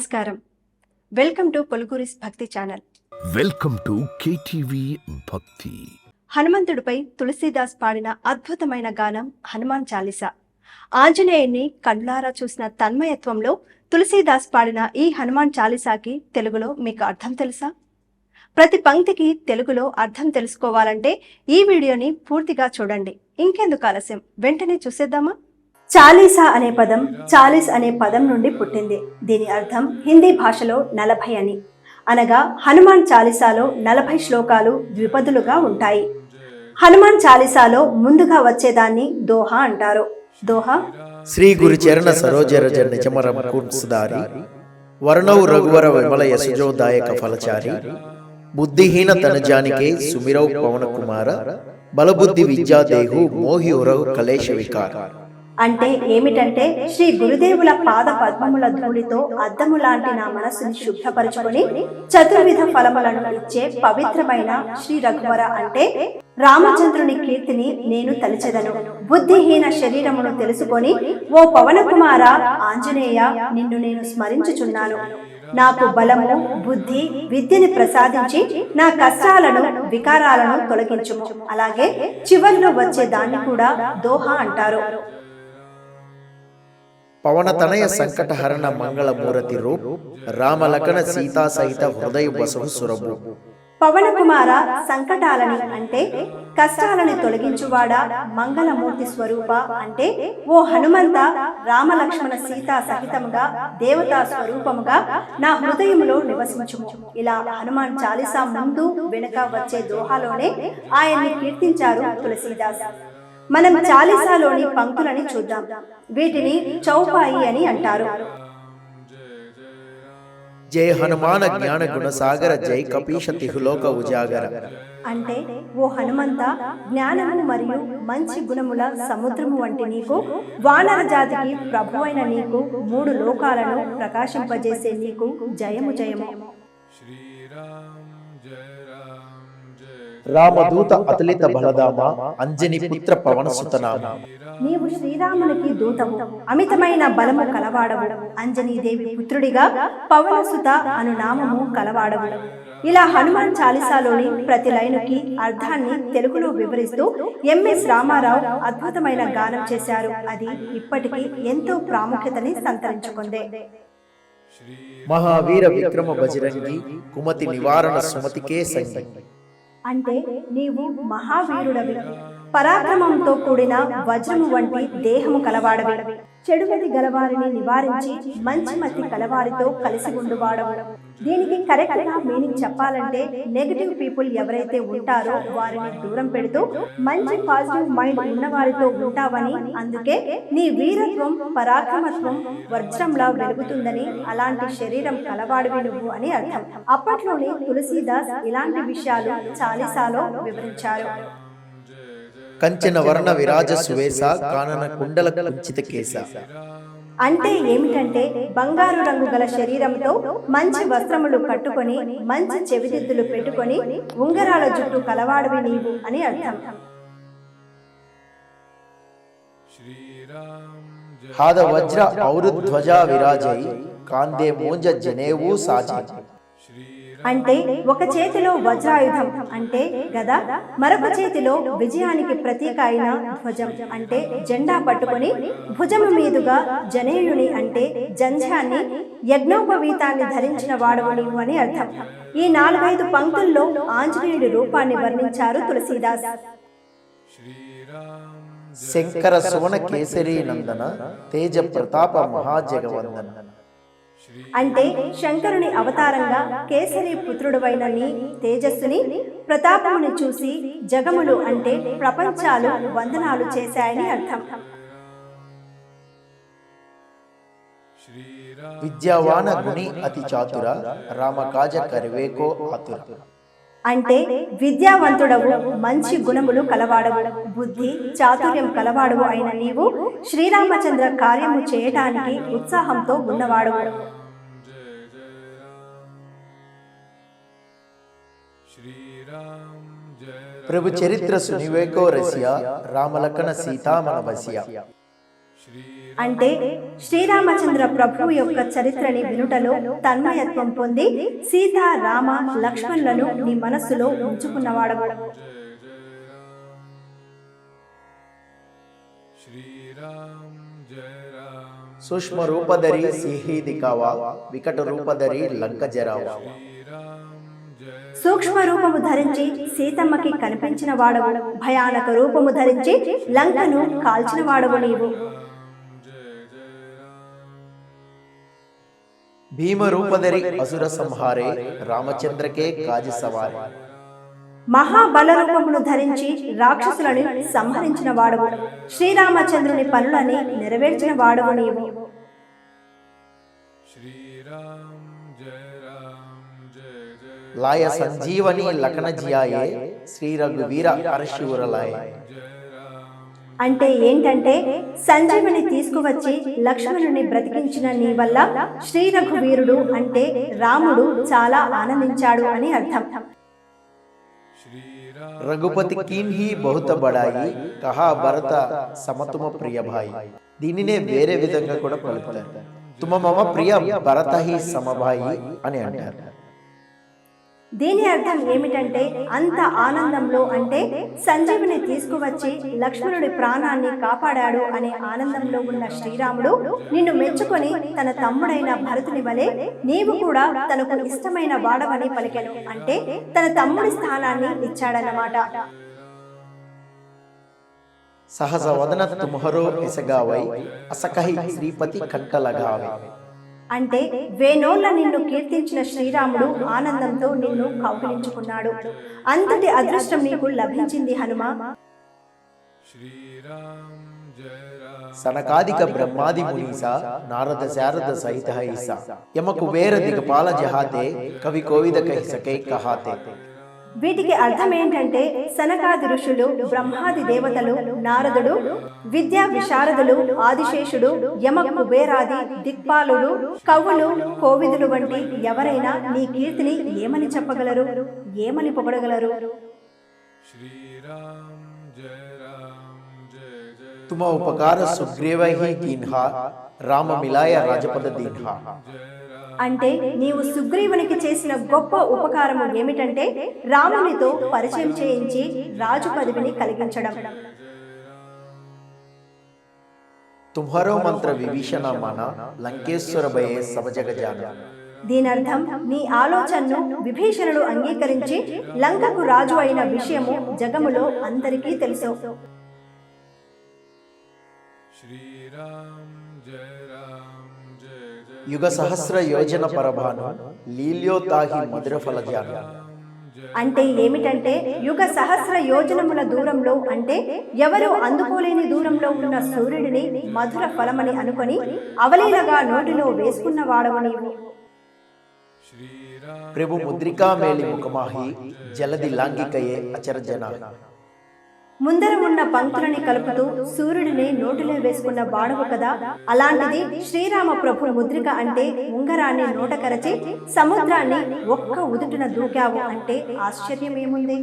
నమస్కారం. Welcome to పొలుగురిస్ భక్తి channel. Welcome to KTV భక్తి. హనుమంతుడిపై తులసీదాస్ పాడిన అద్భుతమైన గానం హనుమాన్ చాలీసా. ఆంజనేయుని కళ్ళారా చూసిన తన్మయత్వంలో తులసీదాస్ పాడిన ఈ హనుమాన్ చాలీసాకి తెలుగులో మీకు అర్థం తెలుసా? ప్రతి పంక్తికి తెలుగులో అర్థం తెలుసుకోవాలంటే ఈ వీడియోని పూర్తిగా చూడండి. ఇంకెందుకు ఆలస్యం, వెంటనే చూసేద్దామా? చాలీసా అనే పదం చాలీస్ అనే పదం నుండి పుట్టింది. దీని అర్థం హిందీ భాషలో 40 అని, అనగా హనుమాన్ చాలీసాలో 40 శ్లోకాలు ద్విపదులుగా ఉంటాయి. హనుమాన్ చాలీసాలో ముందుగా వచ్చేదాన్ని దోహా అంటారు. దోహా శ్రీ గురు చరణ సరోజరజ నిజమరం కుర్సుదారి వర్ణౌ రఘువర విమల యశోదాయక ఫలచారి బుద్ధిహీన తనజానికే సుమిరౌ పవన కుమార బలబుద్ధి విద్యా దేహు మోహి ఉరౌ కలేశ వికార. అంటే ఏమిటంటే, శ్రీ గురుదేవుల పాద పద్మముల ధూళితో అద్దము లాంటి నా మనస్సుని శుభ్రపరచుకొని చతుర్విధ ఫలములను ఇచ్చే పవిత్రమైన శ్రీ రఘువర అంటే రామచంద్రుని కీర్తిని నేను తలిచెదను. బుద్ధిహీన శరీరమును తెలుసుకొని, ఓ పవన కుమార ఆంజనేయ, నిన్ను నేను స్మరించుచున్నాను. నాకు బలము, బుద్ధి, విద్యని ప్రసాదించి నా కష్టాలను, వికారాలను తొలగించుము. అలాగే చివర్లో వచ్చే దాన్ని కూడా దోహా అంటారు. పవన తనయ సంకటహరణ మంగళ మూరతి రూప్ రామలకన సీతా సహిత హృదయ వసవు సురభు. పవన కుమార సంకటాలని అంటే కష్టాలని తొలగించువాడా, మంగళమూర్తి స్వరూప అంటే ఓ హనుమంత, రామలక్ష్మణ సీతా సహితముగా దేవతా స్వరూపముగా నా హృదయములో నివసించుము. ఇలా హనుమాన్ చాలీసా ముందు వెనుక వచ్చే దోహాలోనే ఆయన్ని కీర్తించారు తులసీదాస్. మనం చాలీసాలోని పంక్తులని చూద్దాం. వీటిని చౌపాయి అని అంటారు. జయ హనుమాన జ్ఞాన గుణసాగర జై కపీశ తిహులోక ఉజాగర అంటే ఓ హనుమంత, జ్ఞానము మరియు మంచి గుణముల సముద్రము వంటి నీకు, వానర జాతికి ప్రభువైన నీకు, 3 లోకాలను ప్రకాశింపజేసే నీకు జయము జయము. రామదూత అతులిత బలదామ అంజని పుత్ర పవన సుతనామ. నీవు శ్రీరామునికి దూతము, అమితమైన బలము కలవాడవు, అంజనీదేవి పుత్రుడిగా పవనసుత అను నామము కలవాడవు. ఇలా హనుమాన్ చాలీసాలోని ప్రతి లైనుకి అర్థాన్ని తెలుగులో వివరిస్తూ ఎంఎస్ రామారావు అద్భుతమైన గానం చేశారు. అది ఇప్పటికీ ఎంతో ప్రాముఖ్యతని సంతరించుకుంది. మహావీర విక్రమ బజరంగి కుమతి నివారణ సుమతికే సంగి అంటే నీవు మహావీరుడవి, పరాక్రమంతో కూడిన వజ్రము వంటి దేహము కలవాడవి, చెడుమతి గలవారిని నివారించి మంచి మతి కలవారితో కలిసి ఉండువాడవు. దీనికి కరెక్ట్ గా మీనింగ్ చెప్పాలంటే, నెగటివ్ పీపుల్ ఎవరైతే ఉంటారో వారిని దూరం పెడుతూ మంచి పాజిటివ్ మైండ్ ఉన్న వారితో ఉంటావని, అందుకే నీ వీరత్వం, పరాక్రమత్వం వజ్రంలా వెలుగుతుందని, అలాంటి శరీరం కలవాడివి నువ్వు అని అర్థం. అప్పట్లోనే తులసీదాస్ ఇలాంటి విషయాలు చాలీసాలో వివరించారు. కంచన వర్ణ విరాజ సువేశ కానన కుండల కుంచిత కేశ. అంటే ఏమిటంటే, బంగారు రంగు గల శరీరంతో మంచి వస్త్రములు కట్టుకొని, మంచి చెవిదిద్దులు పెట్టుకొని, ఉంగరాల జుట్టు కలవాడివి నీవు అని అర్థం. హాద వజ్ర ఔరుధ్వజ విరాజై కాందే మోంజ జనేవు సాజై. అంటే ఒక చేతిలో వజ్రాయుధం అంటే గద, మరొక చేతిలో విజయానికి ప్రతీక అయిన ధ్వజం అంటే జెండా పట్టుకొని, భుజము మీదుగా జనేయుని అంటే జంఝాన్ని, యజ్ఞోపవీతాన్ని ధరించిన వాడవు నీవు అని అర్థం. ఈ 4-5 పంక్తుల్లో ఆంజనేయుడి రూపాన్ని వర్ణించారు తులసీదాస్. శంకర సువన కేసరి నందన తేజ ప్రతాప మహాజగవందన. అంటే శంకరుని అవతారంగా కేసరి పుత్రుడవైన నీ తేజస్సుని, ప్రతాపముని చూసి జగములు అంటే ప్రపంచాలు వందనాలు చేశాయని అర్థం. విద్యావాన గుణి అతి చాతుర రామకాజ కరివేకో ఆతుర. అంటే విద్యావంతుడవు, మంచి గుణములు కలవాడవు, బుద్ధి చాతుర్యం కలవాడవు అయిన నీవు శ్రీరామచంద్ర కార్యము చేయటానికి ఉత్సాహంతో ఉన్నవాడవు. ప్రభు చరిత్ర సునివేకో రసియా రామలకన సీతామన వసియా. అంటే శ్రీరామచంద్ర ప్రభువు యొక్క చరిత్రని వినుటలో తన్మయత్వం పొంది సీత రామ లక్ష్మణులను నీ మనస్సులో ఉంచుకున్నవాడవు. సూక్ష్మ రూపధరి సిహి దికావా, వికట రూపధరి లంక జరావా. సూక్ష్మ రూపము ధరించి సీతమ్మకి కనిపించిన వాడవు, భయానక రూపము ధరించి లంకను కాల్చిన వాడవు నీవు. భీమ రూపధరి అసుర సంహారే, రామచంద్రకే కాజి సవారే. మహాబల రూపమును ధరించి రాక్షసులను సంహరించిన వాడవు, శ్రీరామచంద్రుని పనులని నెరవేర్చిన వాడవు నీవు. లాయ సంజీవని లఖన జియాయే, శ్రీ రఘువీర హర్షివురలాయే. అంటే ఏంటంటే సంజీవుని తీసుకువచ్చి లక్ష్మణుని బ్రతికించిన నీ వల్ల శ్రీ రఘువీరుడు అంటే రాముడు చాలా ఆనందించాడు అని అర్థం. రఘుపతి కీన్హి బహుత బడాయి, కహా భరత సమతుమ ప్రియ భాయి. దీనినే వేరే విధంగా కూడా పలుకుతారు. తుమ మమ ప్రియ భరత హి సమభాయి అని అంటారు. దీని అర్థం ఏమిటంటే అంత ఆనందంలో అంటే సంజీవుని తీసుకువచ్చి లక్ష్మణుడి ప్రాణాన్ని కాపాడాడు అనే ఆనందంలో ఉన్న శ్రీరాముడు నిన్ను మెచ్చుకొని తన తమ్ముడైన భరతుని వలె నీవు కూడా తనకు ఇష్టమైన వాడవని పలికెను. అంటే తన తమ్ముడి స్థానాన్ని ఇచ్చాడన్నమాట. సహజ వదన తుమ్హరో ఎసగావై, అసకహి శ్రీపతి కంటలగావై. అంటే వేనోళ్ళ నిన్ను కీర్తించిన శ్రీరాముడు ఆనందంతో నిన్ను కౌగిలించుకున్నాడు. అంతటి అదృష్టం నీకు లభించింది హనుమ. సనకాదిక బ్రహ్మాది మునీస, నారద శారద సహిత ఈస, యమ కుబేర దిగపాల జహాతే, కవి కోవిద కహి సకై కహాతే. వీటికి అర్థం ఏంటంటే సనకాది ఋషులు, బ్రహ్మాది దేవతలు, నారదుడు, విద్యా విశారదులు, ఆదిశేషుడు, యమ కుబేరాది దిక్పాలుడు, కవులు, కోవిదులు వంటి ఎవరైనా నీ కీర్తిని ఏమని చెప్పగలరు, ఏమని పొగడగలరు? तुम उपकार सुग्रीव ही कीन्हा, రామ మిలాయ రాజపద దీన్హా. అంటే నీవు సుగ్రీవునికి చేసిన గొప్ప ఉపకారము ఏమిటంటే రామునితో పరిచయం చేయించి రాజు పదవిని కలిగించడం. తుమ్హారో మంత్ర విభీషణ మాన, లంకేశ్వర భయే సబజగజాన. దీనర్థం నీ ఆలోచనను విభీషణుడు అంగీకరించి లంకకు రాజు అయిన విషయము జగములో అందరికీ తెలుసు. యుగ సహస్ర యోజన పరభాను, లీల్యోతాహి మధుర ఫలజాన. అంటే ఏమిటంటే యుగ సహస్ర యోజనముల దూరంలో అంటే ఎవరు అందుకోలేని దూరంలో ఉన్న సూర్యుడిని మధుర ఫలమని అనుకొని అవలీలగా నోటిలో వేసుకున్న వాడవు నీవు. ప్రభు ముద్రికా మేలి ముఖమాహి, జలది లాంగికయే అచర జన. ముందర ఉన్న పంక్తులని కలుపుతూ సూర్యుడిని నోటిలో వేసుకున్న వాడవు కదా. అలాంటిది శ్రీరామ ప్రభు ముద్రిక అంటే ఉంగరాన్ని నోట కరచి సముద్రాన్ని ఒక్క ఉదుటిన దూకావు అంటే ఆశ్చర్యమేముంది?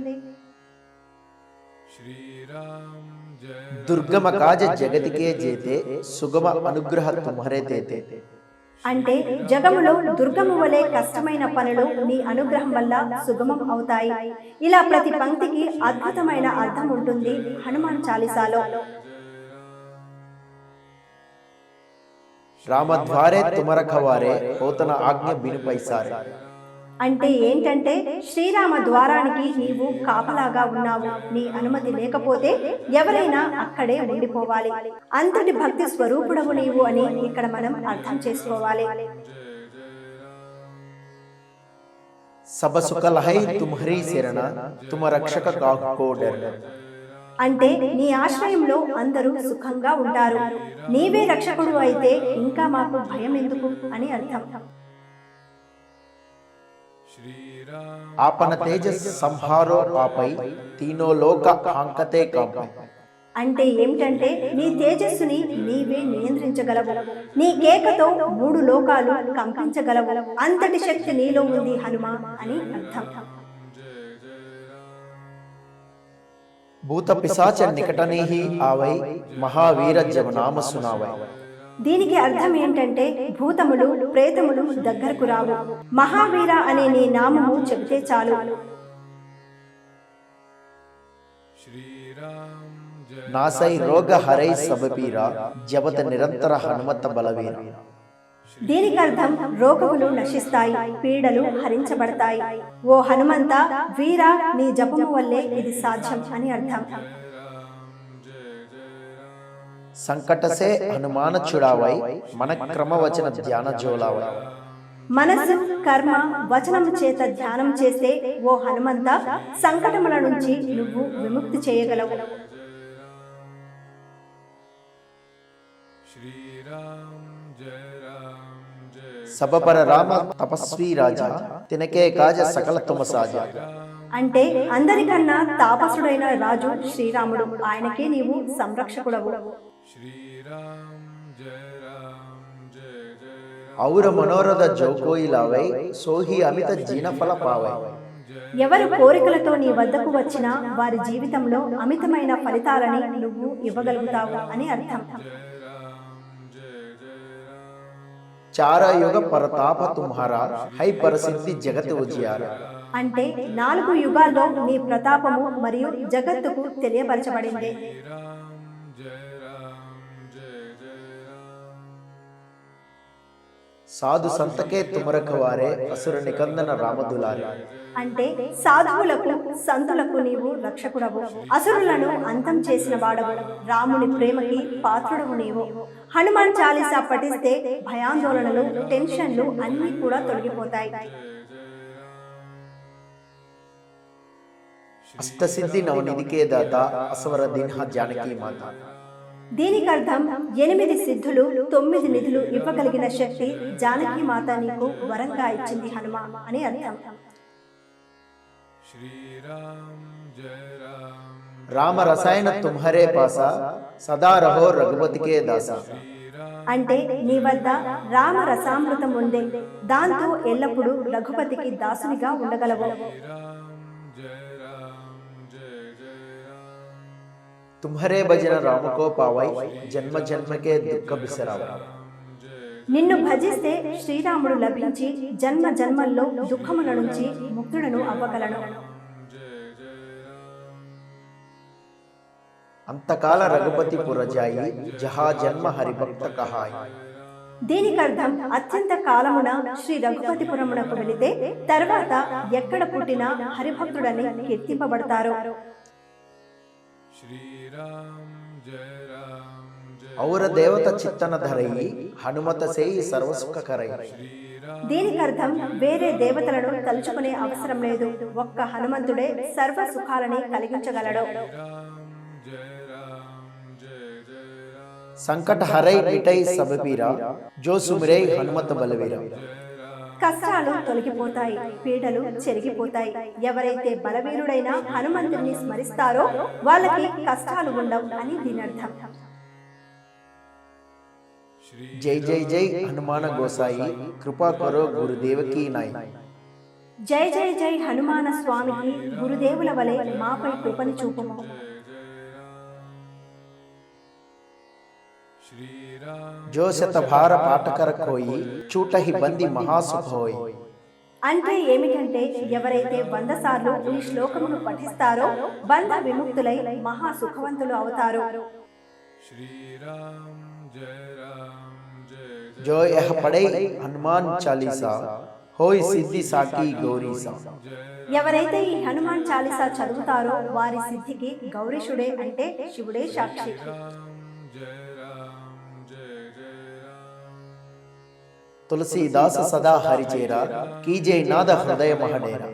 దుర్గమ కాజ జగతికే జేతే, సుగమ అనుగ్రహ తుమ్హరే తేతే. అంటే జగములో దుర్గము వలె కష్టమైన పనులు నీ అనుగ్రహం వల్ల సుగమం అవుతాయి. ఇలా ప్రతి పంక్తికి అద్భుతమైన అర్థం ఉంటుంది హనుమాన్ చాలీసాలో. రామద్వారే తుమరఖవారే, పోతన ఆజ్ఞ బిను పైసారే. అంటే ఏంటంటే శ్రీరామ ద్వారానికి నీవు కాపలాగా ఉన్నావు. నీ అనుమతి లేకపోతే ఎవరైనా అక్కడే ఉండిపోవాలి. అంతటి భక్తి స్వరూపుడవు నీవు అని ఇక్కడ మనం అర్థం చేసుకోవాలి. సబ సుకలహై తుమ్హరీ శరణ, తుమ రక్షక కాకో డరన. అంటే నీ ఆశ్రయంలో అందరూ సుఖంగా ఉంటారు. నీవే రక్షకుడు అయితే ఇంకా మాకు భయం ఎందుకు అని అర్థం. ఆపన తేజస్ సంహారో ఆపై, తీనో లోక ఆంకతే కాంపై. అంటే ఏమిటంటే నీ తేజస్సుని నీవే నియంత్రించగలవు. నీ కేకతో 3 లోకాలు కంపించగలవు. అంతటి శక్తి నీలో ఉంది హనుమ అని అర్థం. భూత పిశాచ నికటనేహి ఆవై మహావీర జవ నామ సునావై. దీనికి అర్థం ఏంటంటే భూతములు ప్రేతములు దగ్గరకు రావు, మహావీర అనే నీ నామము చెబితే చాలు. నాసై రోగ హరై సబపీరా జబత నిరంతర హనుమత బలవీర. దీనికి అర్థం రోగములు నశిస్తాయి, పీడలు హరించబడతాయి. ఓ హనుమంత వీర, నీ జపము వల్లే ఇది సాధ్యం అని అర్థం. సంకటసే హనుమాన చుడావై మన క్రమవచన ధ్యాన జోలావై. మనసు కర్మ వచనము చేత ధ్యానం చేస్తే ఓ హనుమంత సంకటముల నుంచి నువ్వు విముక్తి చేయగలవు. సబపర రామ తపస్వీ రాజా తినకే కాజ సకల తుమ సాజ. అంటే అందరికన్నా తాపసుడైన రాజు శ్రీరాముడు, ఆయనకే నీవు సంరక్షకుడవు. ఔర మనోరథ జోకోయిలావై సోహి అమిత జీనఫల పావై. ఎవరు కోరికలతో నీ వద్దకు వచ్చినా వారి జీవితంలో అమితమైన ఫలితాలని నువ్వు ఇవ్వగలుగుతావు అని అర్థం. చారయుగ పరతాప తుమ్హారా హై పరసిద్ధి జగత్ ఉజియార. అంటే 4 యుగాల్లో నీ ప్రతాపము మరియు జగత్తుకు తెలియపరచబడింది. సాధు సంతకే తుమరకవారే అసుర నికందన రామదులారే. అంటే సాధువులకు సంతులకు నీవు రక్షకుడవు, అసురులను అంతం చేసిన వాడవు, రాముని ప్రేమకి పాత్రుడవు నీవు. హనుమాన్ చాలీసా పఠిస్తే భయాందోళనలు టెన్షన్లు అన్నీ కూడా తొలగిపోతాయి. అష్టసిద్ధి నవనిధికే దాత అసవర దిన్హ జానకీ మాత. దీనికి అర్థం 8 సిద్ధులు 9 నిధులు ఇవ్వగలిగిన శక్తి జానకి మాత నీకు వరంగా ఇచ్చింది హనుమ అని అర్థం. రామ రసాయన తుమ్హరే పాస సదా రహో రఘుపతికే దాస. అంటే నీ వద్ద రామ రసామృతం ఉంది, దాంతో ఎల్లప్పుడూ రఘుపతికి దాసునిగా ఉండగలవు. తుమ్హరే భజన రామకో పావై జన్మ జన్మకే దుఃఖ బిసరావై. నిన్ను భజిస్తే శ్రీరాముడు లభించి జన్మ జన్మల్లో దుఃఖముల నుంచి ముక్తుడను అవ్వగలను. అంతకాల రఘుపతి పురజాయి జహా జన్మ హరిభక్త కహాయి. దీనికి అర్థం అత్యంత కాలమున శ్రీ రఘుపతిపురమునకు వెళితే తర్వాత ఎక్కడ పుట్టినా హరిభక్తుడని కీర్తింపబడతారు. ఔర దేవత చిత్తన ధరయి హనుమత సేయి సర్వసుఖకరై. దీనికి అర్థం వేరే దేవతలను తలుచుకునే అవసరం లేదు, ఒక్క హనుమంతుడే సర్వ సుఖాలని కలిగించగలడు. సంకట హరై మిటై సబపీరా జో సుమిరై హనుమత బలవీర. కష్టాలు తొలగిపోతాయి, పీడలు చెరిగిపోతాయి. ఎవరైతే బలవీరుడైన హనుమంతుని స్మరిస్తారో వాళ్ళకి కష్టాలు ఉండవు అని దీని అర్థం. జై జై జై హనుమాన గోసాయి కృపా కరో గురుదేవకీ నాయ్. జై జై జై హనుమాన స్వామికి గురుదేవుల వలె మాపై కృపను చూపుము. జో శతభార పాటకర కోయి చూటహి బంది మహాసుఖ హోయ్. అంటే ఏమిటంటే ఎవరైతే 100 సార్లు ఈ శ్లోకమును పఠిస్తారో బంధ విముక్తులై మహా సుఖవంతులు అవుతారు. जो यह पढ़े हनुमान चालीसा होई सिद्धि साकी गौरीसा. ఎవరైతే ఈ హనుమాన్ చాలీసా చదువుతారో వారి సిద్ధికి గౌరీశుడే అంటే శివుడే సాక్షి. తులసీదాస సదా హరిచేరా కీజే నాద హృదయ మహడేరా.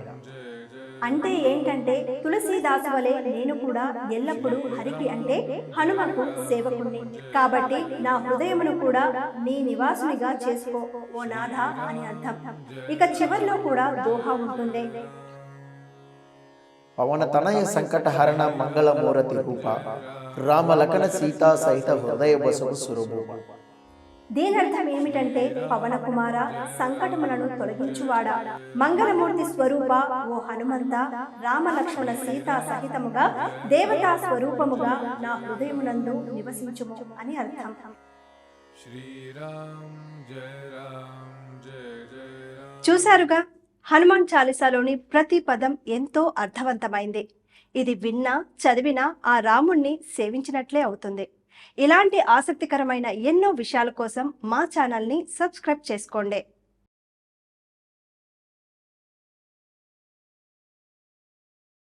అంటే ఏంటంటే తులసీదాసు వలె నేను కూడా ఎల్లప్పుడూ హరికి అంటే హనుమకు సేవకుణ్ణి, కాబట్టి నా హృదయమును కూడా నీ నివాసునిగా చేసుకో ఓ నాథ అని అర్థం. ఇక చివర్లో కూడా దోహా ఉంటుంది. పవన తనయ సంకట హరణ మంగళ మూరతి రూప రామ లఖన సీతా సహిత హృదయ బసవ స్వరూప. దీనర్థం ఏమిటంటే పవన కుమార, సంకటములను తొలగించువాడా, మంగళమూర్తి స్వరూప ఓ హనుమంత, రామ లక్ష్మణ సీతా సహితముగా దేవతా స్వరూపముగా నా హృదయమునందు నివసించుము అని అర్థం. చూశారుగా, హనుమాన్ చాలీసాలోని ప్రతి పదం ఎంతో అర్థవంతమైంది. ఇది విన్నా చదివినా ఆ రాముణ్ణి సేవించినట్లే అవుతుంది. ఇలాంటి ఆసక్తికరమైన ఎన్నో విషయాల కోసం మా ఛానల్ని సబ్స్క్రైబ్ చేసుకోండి.